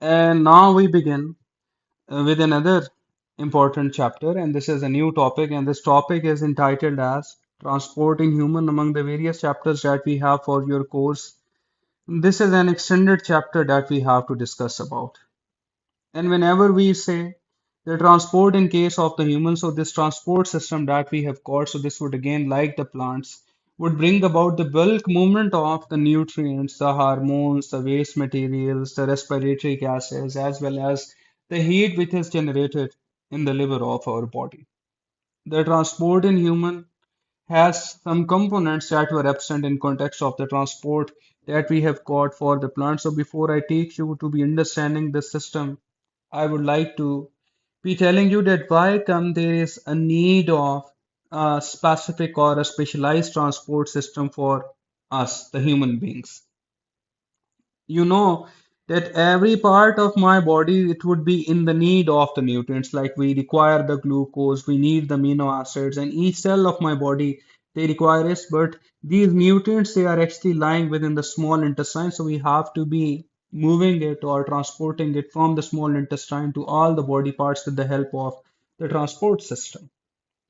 And now we begin with another important chapter, and this is a new topic, and this topic is entitled as Transporting Human among the various chapters that we have for your course. This is an extended chapter that we have to discuss about. And whenever we say the transport in case of the human, so this transport system that we have got, so this would again, like the plants, would bring about the bulk movement of the nutrients, the hormones, the waste materials, the respiratory gases, as well as the heat which is generated in the liver of our body. The transport in human has some components that were absent in context of the transport that we have got for the plant. So before I take you to be understanding the system, I would like to be telling you that why come there is a need of a specific or a specialized transport system for us, the human beings. You know that every part of my body it would be in the need of the nutrients, like we require the glucose, we need the amino acids, and each cell of my body they require it, but these nutrients they are actually lying within the small intestine, so we have to be moving it or transporting it from the small intestine to all the body parts with the help of the transport system.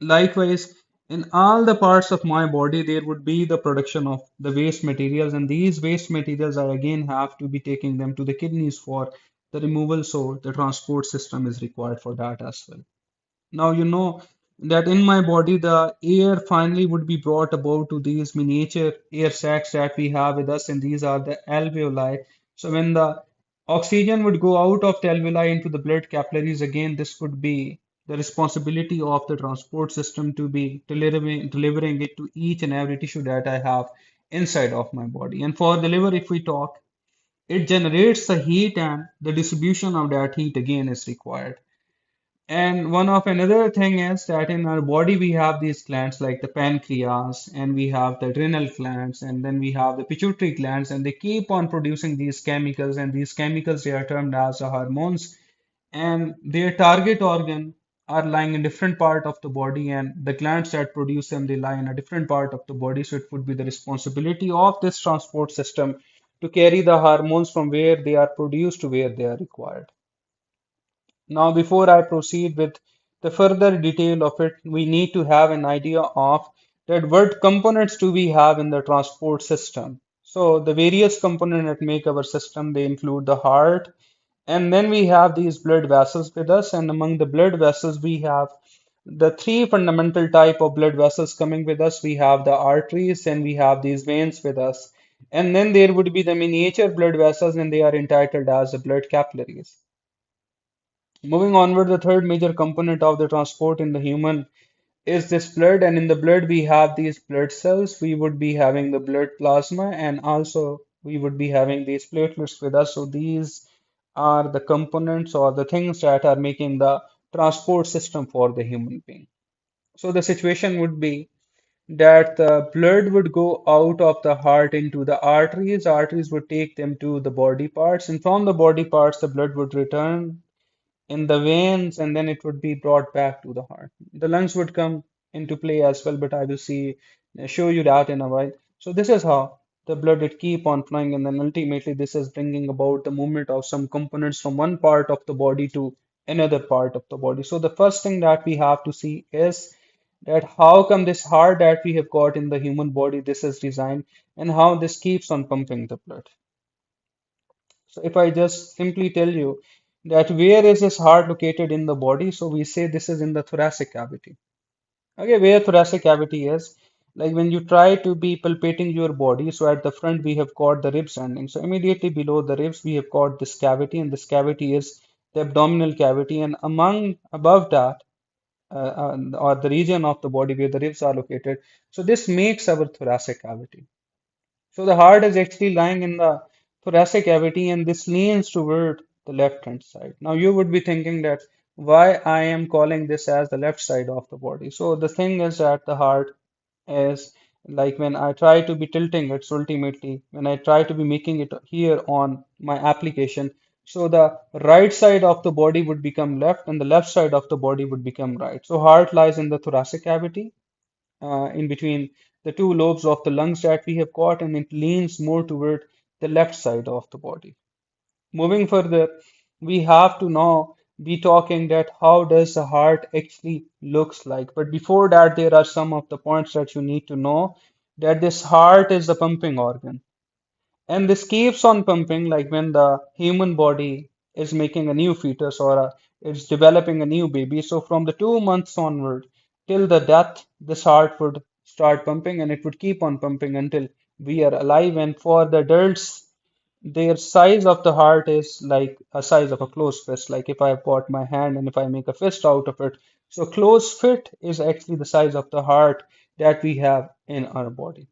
Likewise, in all the parts of my body, there would be the production of the waste materials, and these waste materials I again have to be taking them to the kidneys for the removal, so the transport system is required for that as well. Now, you know that in my body, the air finally would be brought about to these miniature air sacs that we have with us, and these are the alveoli. So, when the oxygen would go out of the alveoli into the blood capillaries, again, this would be the responsibility of the transport system to be delivering it to each and every tissue that I have inside of my body. And for the liver, if we talk, it generates the heat, and the distribution of that heat again is required. And one of another thing is that in our body we have these glands like the pancreas, and we have the adrenal glands, and then we have the pituitary glands, and they keep on producing these chemicals, and these chemicals they are termed as the hormones, and their target organ are lying in different part of the body, and the glands that produce them they lie in a different part of the body. So it would be the responsibility of this transport system to carry the hormones from where they are produced to where they are required. Now, before I proceed with the further detail of it, we need to have an idea of that what components do we have in the transport system. So the various components that make our system, they include the heart, and then we have these blood vessels with us, and among the blood vessels we have the three fundamental type of blood vessels coming with us. We have the arteries, and we have these veins with us. And then there would be the miniature blood vessels, and they are entitled as the blood capillaries. Moving onward, the third major component of the transport in the human is this blood, and in the blood we have these blood cells. We would be having the blood plasma, and also we would be having these platelets with us. So these are the components or the things that are making the transport system for the human being. So the situation would be that the blood would go out of the heart into the arteries. Arteries would take them to the body parts, and from the body parts, the blood would return in the veins, and then it would be brought back to the heart. The lungs would come into play as well, but I will show you that in a while. So this is how the blood would keep on flowing, and then ultimately this is bringing about the movement of some components from one part of the body to another part of the body. So the first thing that we have to see is that how come this heart that we have got in the human body, this is designed, and how this keeps on pumping the blood. So if I just simply tell you that where is this heart located in the body, so we say this is in the thoracic cavity. Okay, where thoracic cavity is, like when you try to be palpating your body, so at the front we have got the ribs ending. So immediately below the ribs we have got this cavity, and this cavity is the abdominal cavity, and among above that, or the region of the body where the ribs are located. So this makes our thoracic cavity. So the heart is actually lying in the thoracic cavity, and this leans toward the left hand side. Now you would be thinking that why I am calling this as the left side of the body. So the thing is that the heart is like when I try to be tilting it, so ultimately when I try to be making it here on my application, so the right side of the body would become left and the left side of the body would become right. So heart lies in the thoracic cavity in between the two lobes of the lungs that we have got, and it leans more toward the left side of the body. Moving further, we have to now be talking that how does the heart actually looks like. But before that, there are some of the points that you need to know that this heart is the pumping organ. And this keeps on pumping like when the human body is making a new fetus or it's developing a new baby. So from the 2 months onward till the death, this heart would start pumping and it would keep on pumping until we are alive. And for the adults, their size of the heart is like a size of a closed fist. Like if I've got my hand and if I make a fist out of it, so closed fit is actually the size of the heart that we have in our body.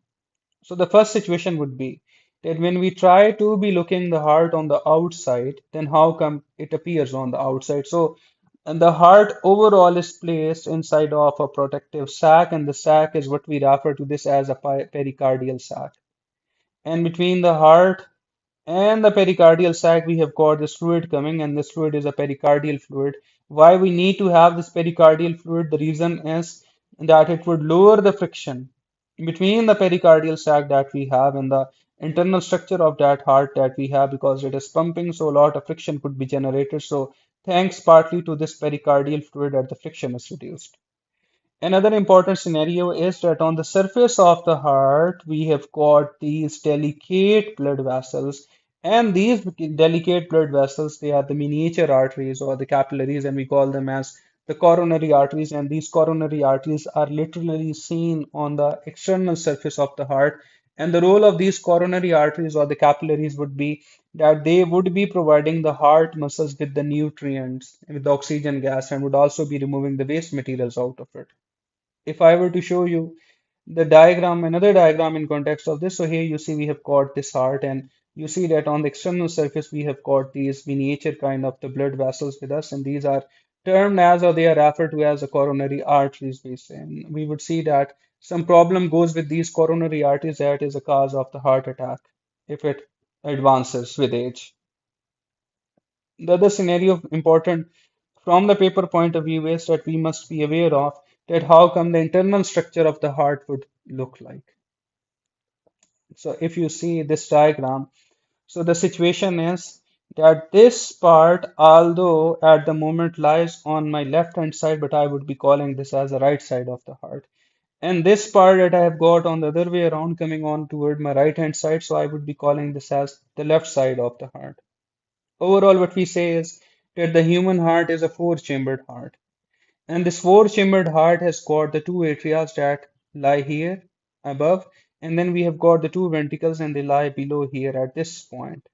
So the first situation would be that when we try to be looking the heart on the outside, then how come it appears on the outside? So and the heart overall is placed inside of a protective sac, and the sac is what we refer to this as a pericardial sac. And between the heart and the pericardial sac, we have got this fluid coming, and this fluid is a pericardial fluid. Why we need to have this pericardial fluid? The reason is that it would lower the friction between the pericardial sac that we have and the internal structure of that heart that we have because it is pumping, so a lot of friction could be generated. So, thanks partly to this pericardial fluid that the friction is reduced. Another important scenario is that on the surface of the heart, we have got these delicate blood vessels. And these delicate blood vessels, they are the miniature arteries or the capillaries, and we call them as the coronary arteries. And these coronary arteries are literally seen on the external surface of the heart. And the role of these coronary arteries or the capillaries would be that they would be providing the heart muscles with the nutrients, with the oxygen gas, and would also be removing the waste materials out of it. If I were to show you the diagram, another diagram in context of this, so here you see we have got this heart, and you see that on the external surface we have got these miniature kind of the blood vessels with us, and these are termed as or they are referred to as the coronary arteries, we say. And we would see that some problem goes with these coronary arteries that is a cause of the heart attack if it advances with age. The other scenario important from the paper point of view is that we must be aware of that how come the internal structure of the heart would look like. So if you see this diagram, so the situation is that this part, although at the moment lies on my left hand side, but I would be calling this as the right side of the heart. And this part that I have got on the other way around coming on toward my right hand side, so I would be calling this as the left side of the heart. Overall, what we say is that the human heart is a four-chambered heart. And this four-chambered heart has got the two atria that lie here above, and then we have got the two ventricles and they lie below here at this point.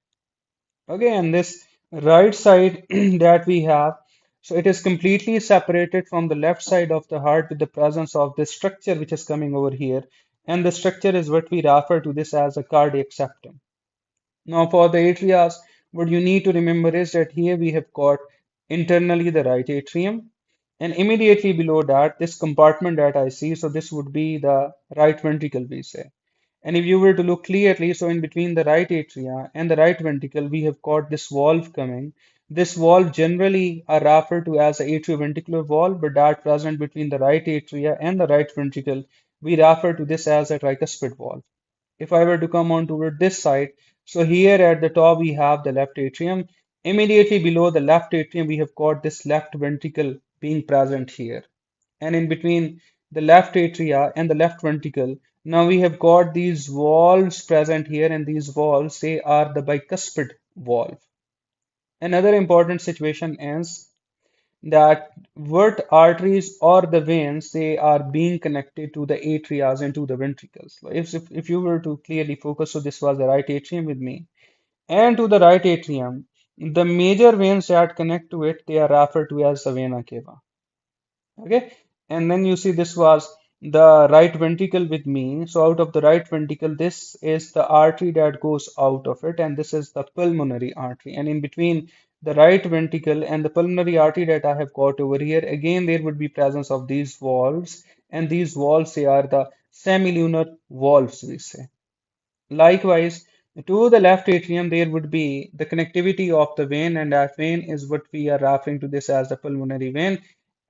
Okay, and this right side that we have, so it is completely separated from the left side of the heart with the presence of this structure which is coming over here. And the structure is what we refer to this as a cardiac septum. Now, for the atrias, what you need to remember is that here we have got internally the right atrium, and immediately below that, this compartment that I see, so this would be the right ventricle, we say. And if you were to look clearly, so in between the right atria and the right ventricle, we have got this valve coming. This valve generally are referred to as the atrioventricular valve, but that present between the right atria and the right ventricle, we refer to this as a tricuspid valve. If I were to come on toward this side, so here at the top we have the left atrium. Immediately below the left atrium, we have got this left ventricle being present here. And in between the left atria and the left ventricle, now we have got these valves present here, and these valves, they are the bicuspid valve. Another important situation is that what arteries or the veins they are being connected to the atrias and to the ventricles. So if you were to clearly focus, so this was the right atrium with me, and to the right atrium, the major veins that connect to it they are referred to as the vena cava. Okay, and then you see this was the right ventricle with me. So out of the right ventricle, this is the artery that goes out of it, and this is the pulmonary artery. And in between the right ventricle and the pulmonary artery that I have got over here, again there would be presence of these valves, and these valves they are the semilunar valves, we say. Likewise, to the left atrium, there would be the connectivity of the vein, and that vein is what we are referring to this as the pulmonary vein.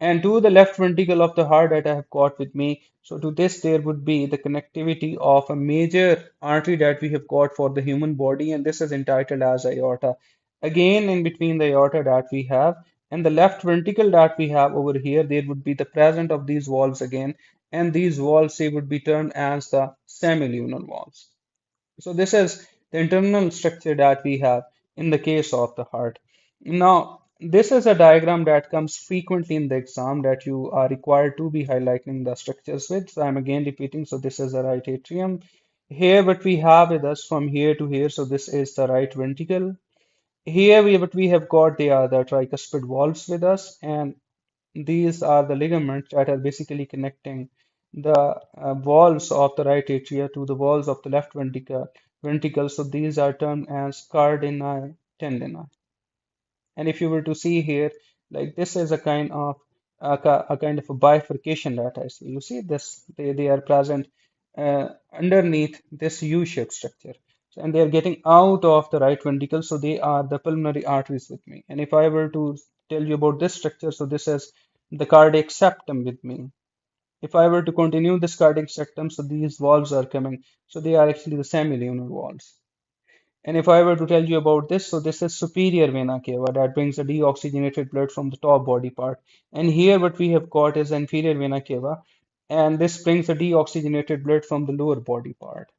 And to the left ventricle of the heart that I have got with me, so to this, there would be the connectivity of a major artery that we have got for the human body, and this is entitled as aorta. Again, in between the aorta that we have and the left ventricle that we have over here, there would be the presence of these valves again, and these valves they would be termed as the semilunar valves. So this is the internal structure that we have in the case of the heart. Now, this is a diagram that comes frequently in the exam that you are required to be highlighting the structures with. So I'm again repeating. So this is the right atrium. Here, what we have with us from here to here. So this is the right ventricle. Here, what we have got, they are the tricuspid valves with us, and these are the ligaments that are basically connecting the walls of the right atria to the walls of the left ventricle. So these are termed as cardini tendini. And if you were to see here, like this is a kind of a kind of a bifurcation that I see. You see this, they are present underneath this U-shaped structure. So, and they are getting out of the right ventricle, so they are the pulmonary arteries with me. And if I were to tell you about this structure, so this is the cardiac septum with me. If I were to continue this cardiac septum, so these valves are coming. So they are actually the semilunar valves. And if I were to tell you about this, so this is superior vena cava that brings the deoxygenated blood from the top body part. And here what we have got is inferior vena cava, and this brings the deoxygenated blood from the lower body part.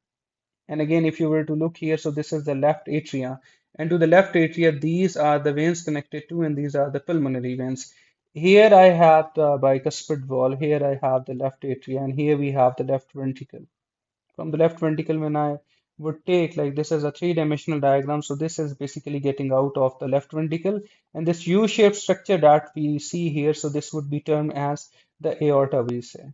And again, if you were to look here, so this is the left atria. And to the left atria, these are the veins connected to, and these are the pulmonary veins. Here I have the bicuspid wall, here I have the left atria, and here we have the left ventricle. From the left ventricle, when I would take, like this is a three-dimensional diagram, so this is basically getting out of the left ventricle, and this U-shaped structure that we see here, so this would be termed as the aorta, we say.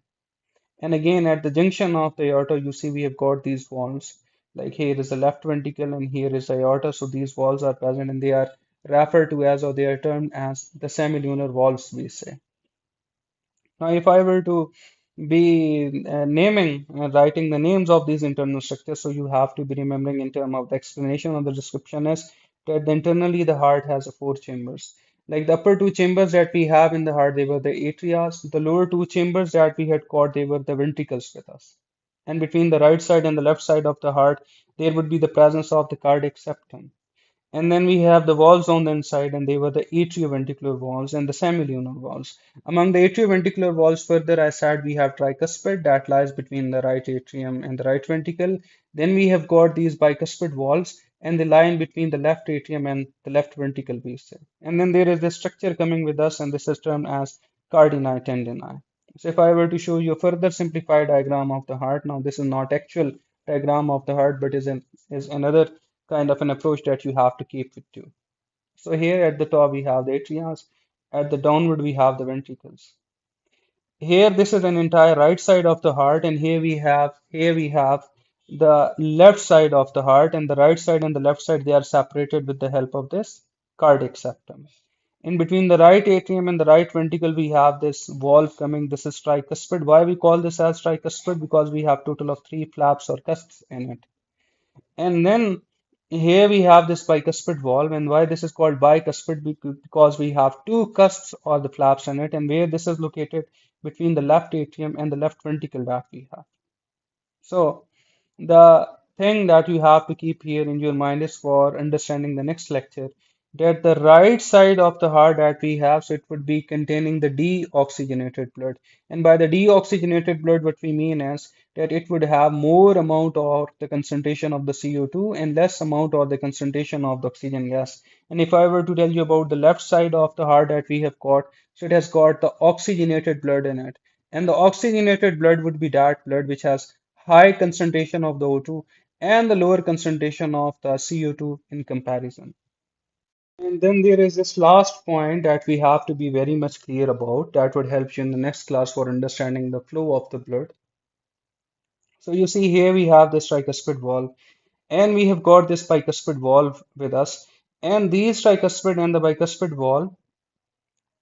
And again, at the junction of the aorta, you see we have got these valves. Like here is the left ventricle and here is the aorta, so these valves are present and they are referred to as, or they are termed as the semilunar valves, we say. Now, if I were to be naming, writing the names of these internal structures, so you have to be remembering in terms of the explanation or the description is that internally the heart has four chambers. Like the upper two chambers that we have in the heart, they were the atrias. The lower two chambers that we had caught, they were the ventricles with us. And between the right side and the left side of the heart, there would be the presence of the cardiac septum. And then we have the valves on the inside, and they were the atrioventricular valves and the semilunar valves. Among the atrioventricular valves, further I said we have tricuspid that lies between the right atrium and the right ventricle. Then we have got these bicuspid valves, and they lie in between the left atrium and the left ventricle, we say. And then there is this structure coming with us, and this is termed as cardini tendini. So if I were to show you a further simplified diagram of the heart, now this is not actual diagram of the heart, but is another kind of an approach that you have to keep it to. So here at the top we have the atrias, at the downward we have the ventricles. Here this is an entire right side of the heart, and here we have the left side of the heart, and the right side and the left side they are separated with the help of this cardiac septum. In between the right atrium and the right ventricle, we have this valve coming. This is tricuspid. Why we call this as tricuspid? Because we have total of three flaps or cusps in it. And then here we have this bicuspid valve, and why this is called bicuspid? Because we have two cusps or the flaps in it, and where this is located between the left atrium and the left ventricle that we have. So the thing that you have to keep here in your mind is for understanding the next lecture that the right side of the heart that we have, so it would be containing the deoxygenated blood. And by the deoxygenated blood, what we mean is that it would have more amount of the concentration of the CO2 and less amount of the concentration of the oxygen gas. And if I were to tell you about the left side of the heart that we have got, so it has got the oxygenated blood in it. And the oxygenated blood would be that blood which has high concentration of the O2 and the lower concentration of the CO2 in comparison. And then there is this last point that we have to be very much clear about that would help you in the next class for understanding the flow of the blood. So you see here we have this tricuspid valve and we have got this bicuspid valve with us, and these tricuspid and the bicuspid valve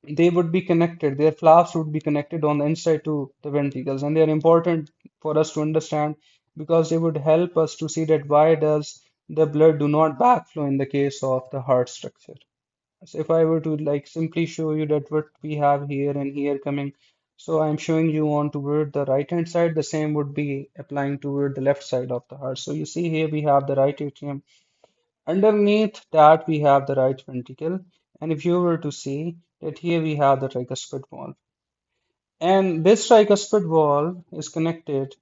they would be connected, their flaps would be connected on the inside to the ventricles, and they are important for us to understand because they would help us to see that why does the blood do not backflow in the case of the heart structure. So if I were to like simply show you that what we have here and here coming, so I'm showing you on toward the right hand side, the same would be applying toward the left side of the heart. So you see here we have the right atrium, Underneath that, we have the right ventricle. And if you were to see that here we have the tricuspid valve. And this tricuspid valve is connected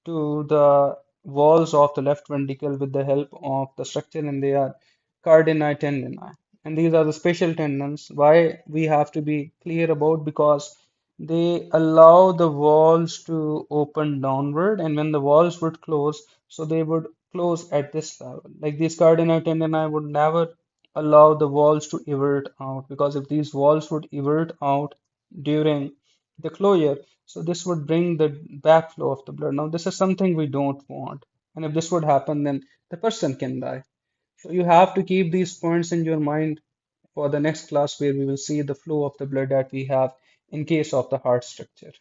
to the walls of the left ventricle with the help of the structure, and they are cardini tendini. And these are the special tendons. Why we have to be clear about, because they allow the walls to open downward, and when the walls would close, so they would close at this level. Like these cardini tendini would never allow the walls to evert out, because if these walls would evert out during the closure, so this would bring the backflow of the blood. Now, this is something we don't want. And if this would happen, then the person can die. So you have to keep these points in your mind for the next class, where we will see the flow of the blood that we have in case of the heart structure.